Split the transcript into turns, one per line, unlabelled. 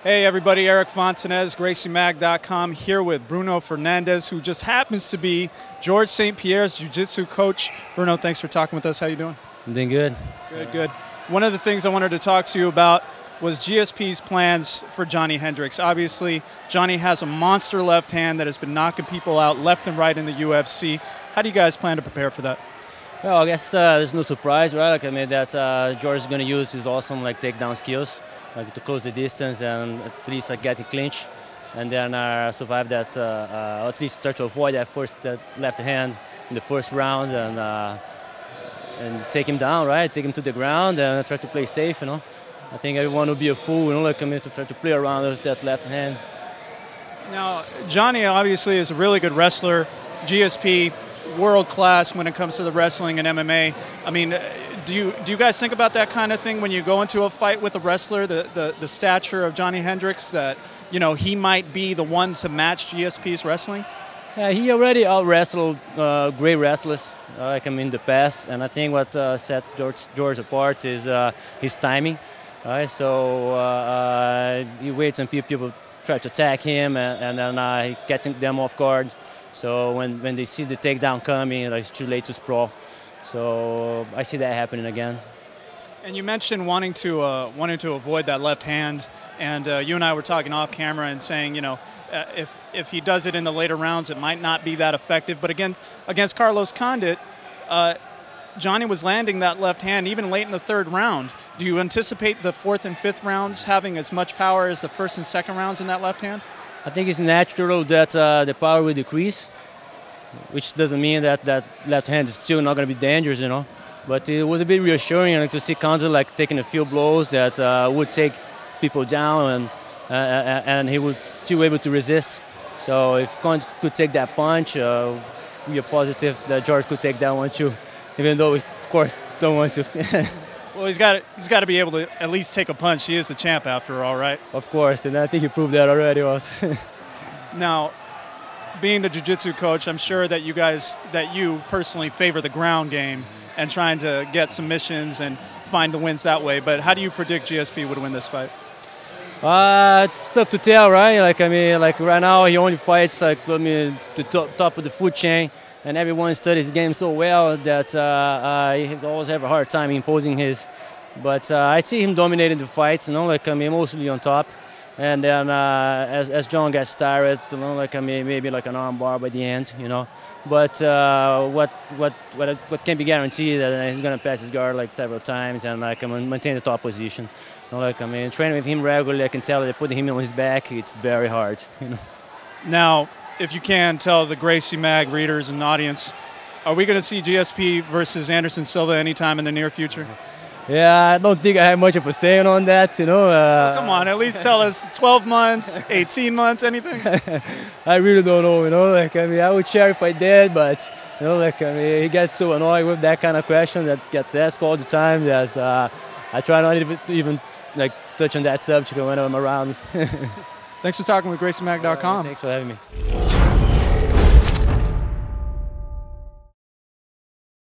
Hey everybody, Erik Fontanez, Graciemag.com, here with Bruno Fernandes, who just happens to be George St. Pierre's Jiu-Jitsu coach. Bruno, thanks for talking with us. How you doing?
I'm doing good.
Good, good. One of the things I wanted to talk to you about was GSP's plans for Johnny Hendricks. Obviously, Johnny has a monster left hand that has been knocking people out left and right in the UFC. How do you guys plan to prepare for that?
Well, I guess there's no surprise, right? That George is going to use his awesome takedown skills, to close the distance and at least get in clinch, and then survive that, or at least start to avoid that left hand in the first round, and take him down, right? Take him to the ground and try to play safe. I think everyone will be a fool, to try to play around with that left hand.
Now, Johnny obviously is a really good wrestler. GSP, world class when it comes to the wrestling and MMA. I mean, do you guys think about that kind of thing when you go into a fight with a wrestler, the stature of Johnny Hendricks, that he might be the one to match GSP's wrestling?
Yeah, he already out-wrestled great wrestlers in the past, and I think what set George apart is his timing. So he waits until people try to attack him, and then he catches them off guard. So when they see the takedown coming, it's too late to sprawl. So I see that happening again.
And you mentioned wanting to avoid that left hand, and you and I were talking off camera and saying, if he does it in the later rounds, it might not be that effective. But again, against Carlos Condit, Johnny was landing that left hand even late in the third round. Do you anticipate the fourth and fifth rounds having as much power as the first and second rounds in that left hand?
I think it's natural that the power will decrease, which doesn't mean that that left hand is still not going to be dangerous, But it was a bit reassuring to see Condit taking a few blows that would take people down, and he was still able to resist. So if Condit could take that punch, we are positive that George could take that one too, even though we, of course, don't want to.
Well, he's got to be able to at least take a punch. He is the champ after all, right?
Of course, and I think he proved that already also.
Now, being the jiu-jitsu coach, I'm sure that you personally favor the ground game and trying to get submissions and find the wins that way. But how do you predict GSP would win this fight?
It's tough to tell, right? Right now he only fights the top of the food chain, and everyone studies the game so well that he always have a hard time imposing his. But I see him dominating the fight, mostly on top. And then as John gets tired, maybe an arm bar by the end, But what can be guaranteed that he's gonna pass his guard several times and maintain the top position. Training with him regularly, I can tell that putting him on his back, it's very hard,
Now, if you can tell the Graciemag readers and audience, are we going to see GSP versus Anderson Silva anytime in the near future?
Yeah, I don't think I have much of a say on that,
Come on, at least tell us 12 months, 18 months, anything?
I really don't know, I would share if I did, but, he gets so annoyed with that kind of question that gets asked all the time that I try not even touch on that subject when I'm around.
Thanks for talking with Graciemag.com.
Thanks for having me.